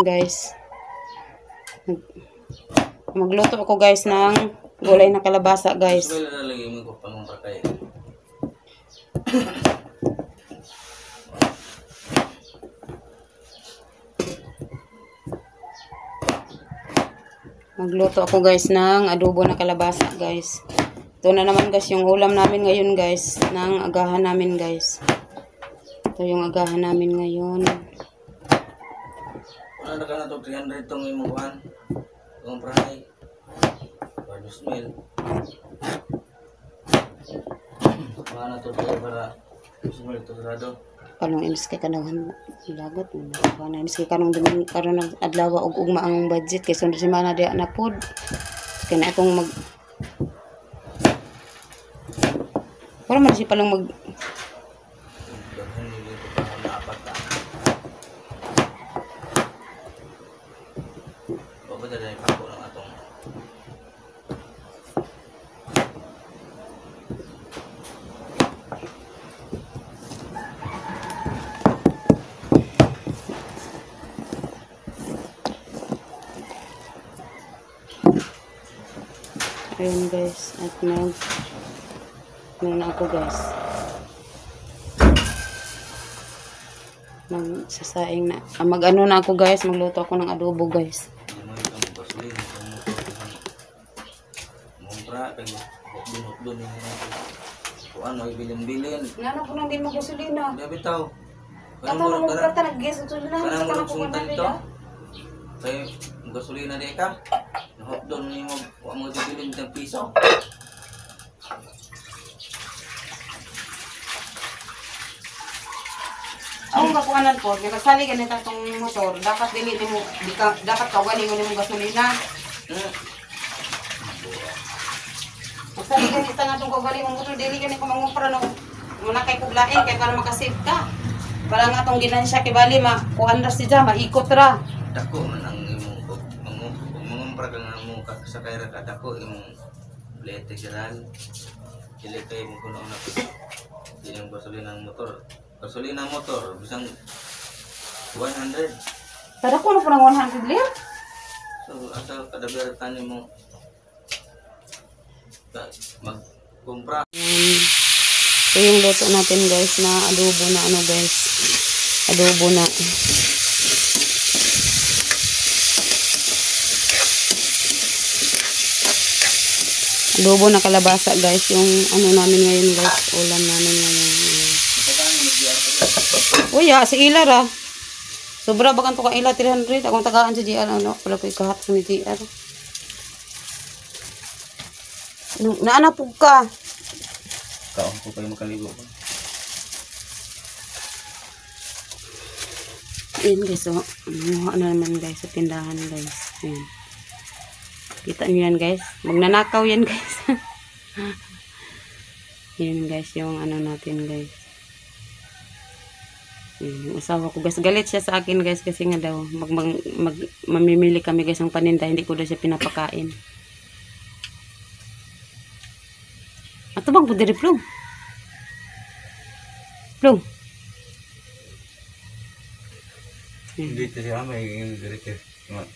ngayon guys. Magluto ako guys ng gulay na kalabasa guys. Magluto ako guys ng adobo na kalabasa guys. Ito na naman guys yung ulam namin ngayon guys. Ng agahan namin guys. Ito yung agahan namin ngayon. Wala na ka na ito 300 itong imuhan. Itong prahay. Bardos mil. Wala na ito para smell ito sarado. Kalong inis kay kanahan lagot na inis kay kanong din karon adlaw og ugma ang budget kay sunod semana di na pod kay na atong mag wala man si palang mag ayun guys, at na ako guys magsasaing na mag-ano na ako guys, magluto ako ng adobo guys. Ano, ibilin-bilin Nana po nang din mo gasolina bitaw katong mo prata nag-gasolina kanang mo nagsuntan ito kaya gasolina di ka doon mo wa mo dibilin ng piso. Ang kakuanan po, kaya kasali ganito itong motor, dapat dili mo dapat kawali mo ng gasolina. Kasali ganito nga itong kawali mo motor, dili ganito mangumpra no muna kay kuglain kay para makasave ka. Para nga itong ginansya kay bali makuhandras siya, maikot ra. Dako man ang imong mangumpra ka nga mo sa kayra ka dako imong blete giral. Dili kay mo kuno na dili ang gasolina ng motor. Gasolina motor bisang 100. Tara ko na po ng 100 lir. So asa kada bertan mo magkumpra. Ito yung luto natin guys na adobo na ano guys. Adobo na. Adobo na kalabasa guys. Yung ano namin ngayon guys. Ulam namin ngayon. Uy, si Ilar ah. Sobra bagan to ka Ilar 300. Akong tagaan sa GR ano. Wala ko ikahat sa ni GR. Naanapog ka. Kaon ko kayo makaligo. Ayan guys, so, ano naman guys, sa tindahan guys. Ayan. Kita nyo yan guys. Magnanakaw yan guys. Ayan guys, yung ano natin guys. Ayan, yung asawa ko guys. Galit siya sa akin guys kasi nga daw, mamimili kami guys ng paninda. Hindi ko daw siya pinapakain. Ato bang po diri Plong? Plong? Dito siya may dito.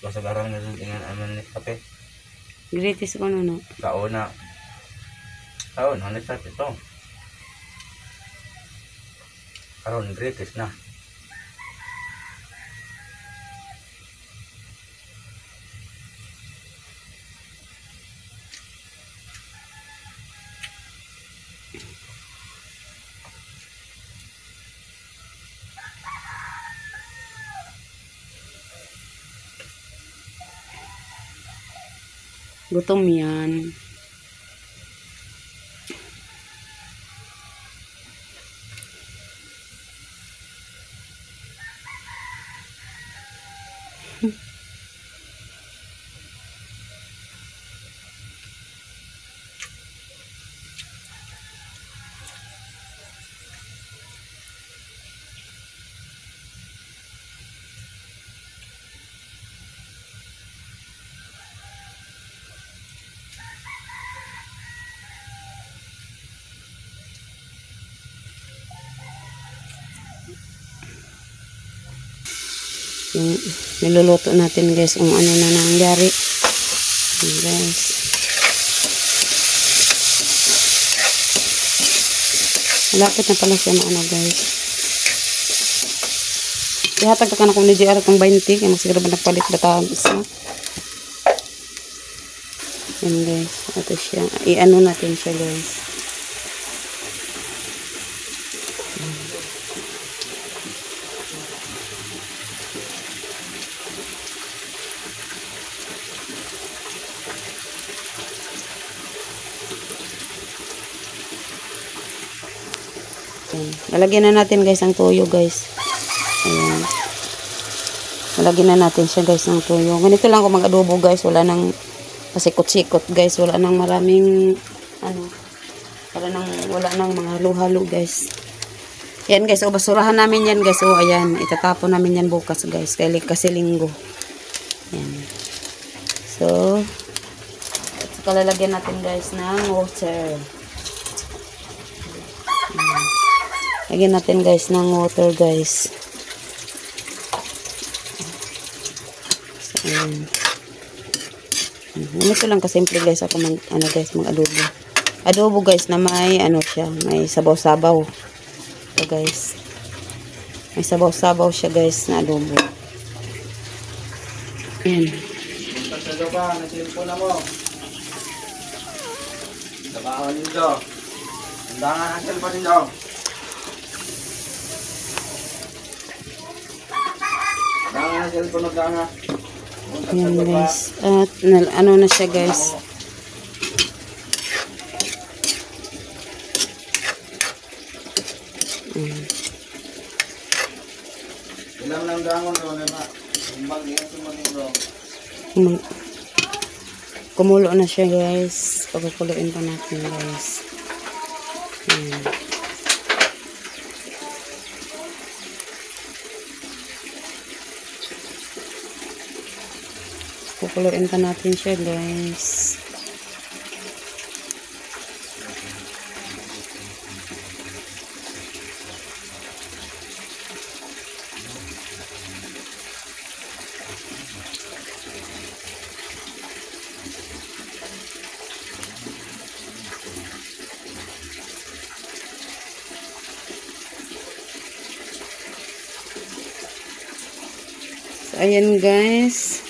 Kasagaran na dengan aman ni kape. Gratis ko no. Kauna. Kaon, ano sa ito? Karon gratis na. Gutom yan. yung niluluto natin guys, kung ano na nangyari. Ayan, guys. Malapit na pala siya na ano guys. Ihatag ka na kung ni JR kung 20, kaya masiguro ba nagpalit ba isa. Ayan guys, ito siya. I-ano natin siya guys. Lalagyan na natin guys ang toyo guys. Ayan. Lalagyan na natin siya guys ng toyo. Ganito lang kung mag-adobo guys. Wala nang pasikot-sikot guys. Wala nang maraming ano. Wala nang mga halo-halo guys. Yan guys. O basurahan namin yan guys. O ayan. Itatapon namin yan bukas guys. Kasi linggo. Ayan. So lalagyan natin guys ng water. Lagyan natin guys ng water guys. So, ito lang kasimple guys ako mag-adobo. Adobo guys na may ano siya, may sabaw-sabaw. So guys. May sabaw-sabaw siya guys na adobo. Ayan. Pagkado ka, nasilpo na mo. Trabaho ninyo. Andangan ang silpo ninyo. Ayan guys. At ano na siya guys. Ilang lang dangon doon na kumulo na siya guys. Pagkukuluin pa natin guys. Ayan. Kukuluin pa natin siya guys. So, ayan guys.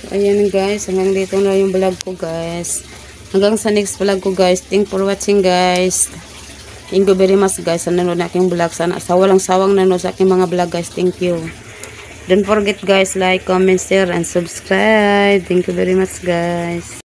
Ayan guys, hanggang dito na yung vlog ko guys. Hanggang sa next vlog ko guys. Thank for watching guys. Thank you very much guys sa nanonood na aking vlog. Sana sa walang sawang nanonood sa aking mga vlog guys. Thank you. Don't forget guys, like, comment, share, and subscribe. Thank you very much guys.